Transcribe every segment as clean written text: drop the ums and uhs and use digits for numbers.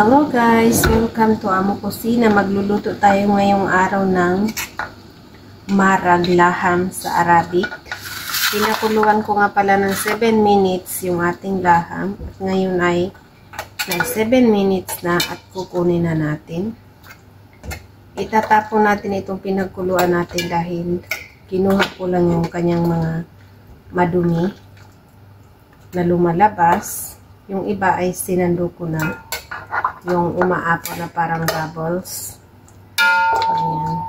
Hello guys! Welcome to Amo Kusina. Magluluto tayo ngayong araw ng marag laham sa Arabic. Pinakuluan ko nga pala ng 7 minutes yung ating laham. At ngayon ay nag 7 minutes na at kukunin na natin. Itatapon natin itong pinagkuluan natin dahil kinuha ko lang yung kanyang mga madumi na lumalabas. Yung iba ay sinando ko na. Yung umaapaw na parang bubbles. Ayan.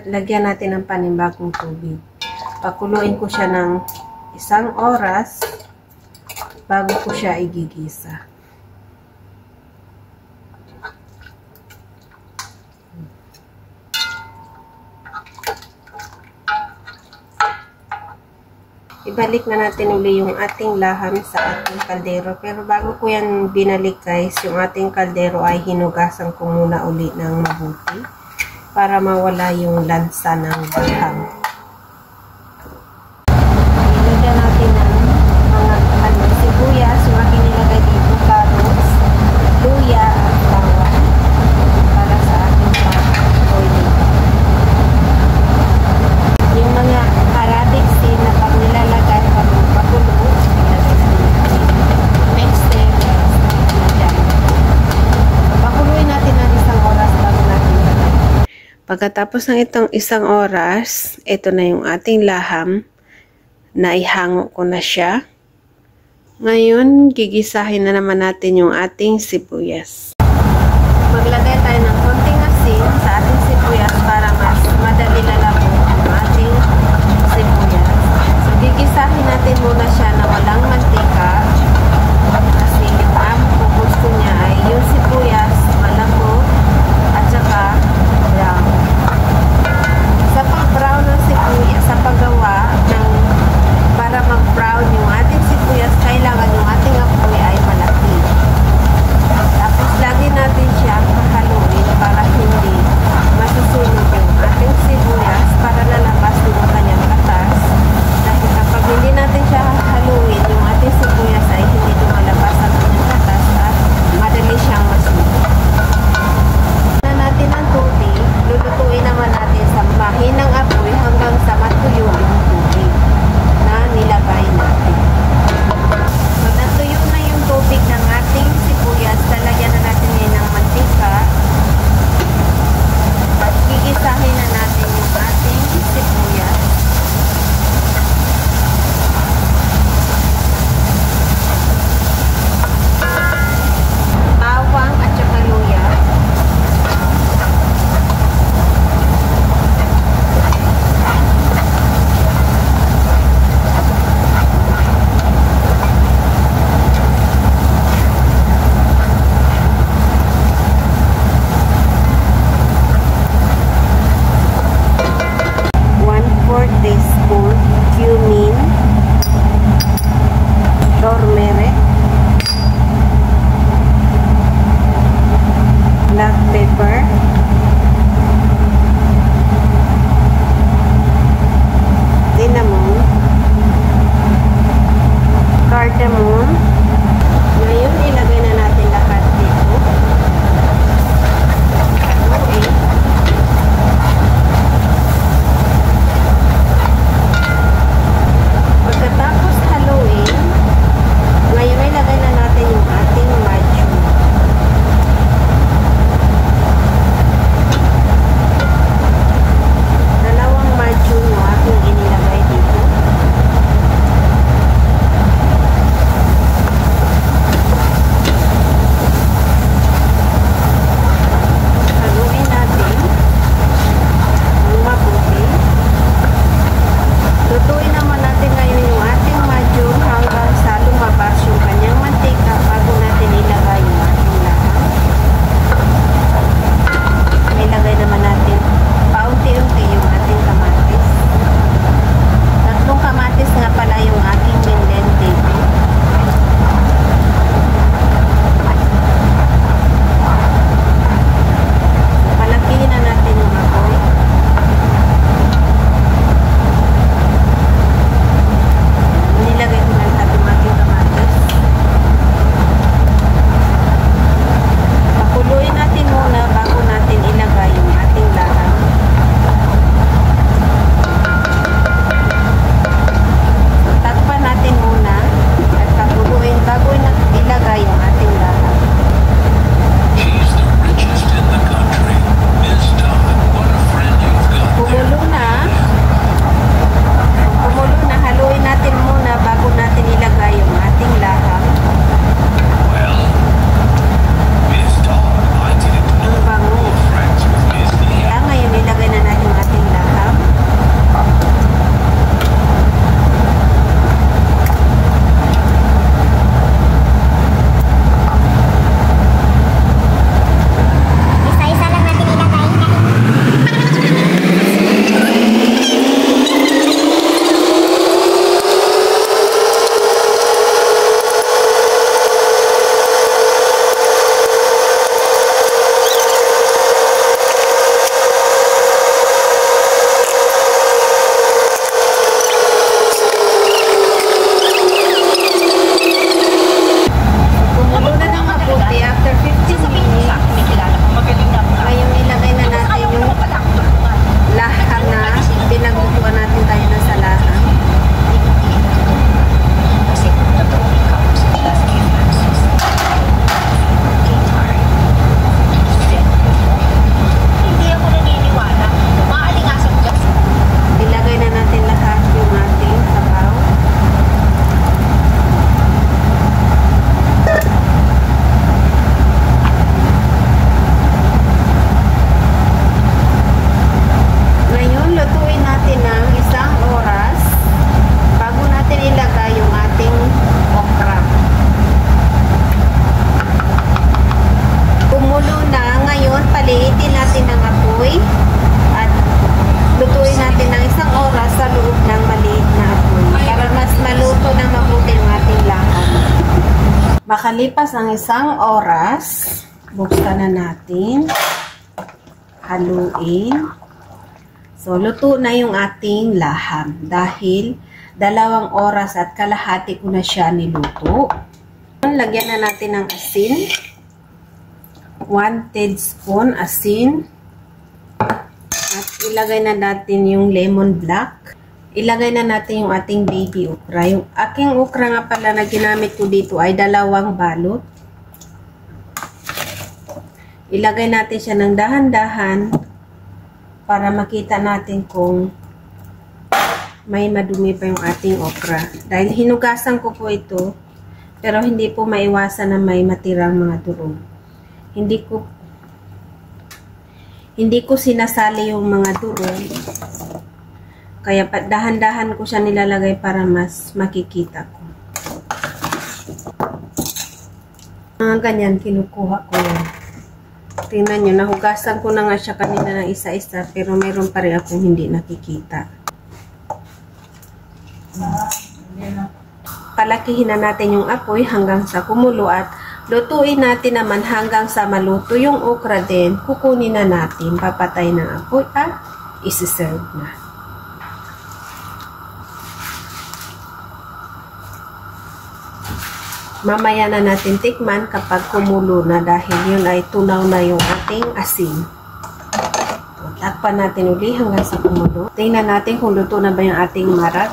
Lagyan natin ng panimbagong tubig. Pakuluin ko siya ng 1 oras bago ko siya igigisa. Ibalik na natin uli yung ating laham sa ating kaldero. Pero bago ko yan binalik guys, yung ating kaldero ay hinugasan ko muna uli ng mabuti para mawala yung lansa ng laham. Ilagyan natin ng mga sibuyas, yung aking nilagay dito, carrots, luya at bawang para sa ating boiling. Yung mga Arabic sin na pag nilalagay pag pakulo, next day, pakuluin natin ng 1 oras bago natin ilagay. Pagkatapos ng itong 1 oras, ito na yung ating laham na ihango ko na siya. Ngayon, gigisahin na naman natin yung ating sibuyas. Maglagay tayo ng konting asin sa ating sibuyas para mas madali lalabo ang ating sibuyas. So, gigisahin natin muna siya na walang mantika kasi ang gusto niya ay yung sibuyas malambot at saka brown. Sa pag-brown ng sibuyas, sa paggawa ng para mag-brown yung ating sibuyas, kailangan yung ating apoy ay malaki. Tapos lagi natin siya haluin para hindi masusunog yung ating sibuyas para lalabas yung kanyang katas. Dahil kapag hindi natin siya haluin yung ating sibuyas, Makalipas ang isang oras, buksan na natin. Haluin. So, luto na yung ating laham dahil 2 oras at kalahati ko na siya niluto. Lagyan na natin ng asin. 1 teaspoon asin. At ilagay na natin yung lemon black. Ilagay na natin yung ating baby okra. Yung aking okra nga pala na ginamit ko dito ay 2 balot. Ilagay natin siya ng dahan-dahan para makita natin kung may madumi pa yung ating okra. Dahil hinugasan ko po ito, pero hindi po maiwasan na may matirang mga durog. Hindi ko sinasali yung mga durog. Kaya dahan-dahan ko siya nilalagay para mas makikita ko. Mga ganyan, kinukuha ko yan. Tingnan nyo, nahugasan ko na nga siya kanina ng isa-isa, pero mayroon pa rin akong hindi nakikita. Palakihin na natin yung apoy hanggang sa kumulo at lutuin natin naman hanggang sa maluto yung okra din. Kukunin na natin, papatay ng apoy at isi-serve na. Mamaya na natin tikman kapag kumulo na dahil yun ay tunaw na yung ating asin. Takpan natin uli hanggang sa kumulo. Tingnan natin kung luto na ba yung ating marag.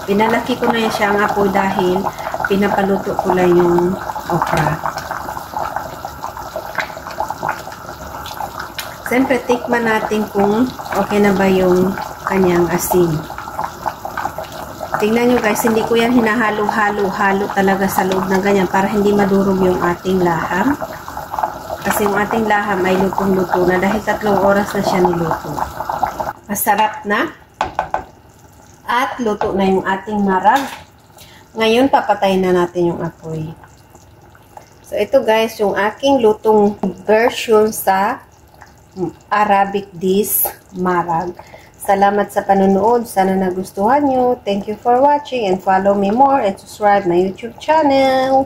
Pinalaki ko na siya ang apoy dahil pinapaluto ko lang yung okra. Siyempre, tikman natin kung okay na ba yung kanyang asin. Tingnan nyo guys, hindi ko yan hinahalo-halo talaga sa loob ng ganyan para hindi madurog yung ating laham. Kasi yung ating laham ay lutong-luto na dahil 3 oras na siya niluto. Masarap na. At luto na yung ating marag. Ngayon, papatayin na natin yung apoy. So, ito guys, yung aking lutong version sa Arabic dish marag. Salamat sa panonood. Sana nagustuhan nyo. Thank you for watching and follow me more and subscribe my YouTube channel.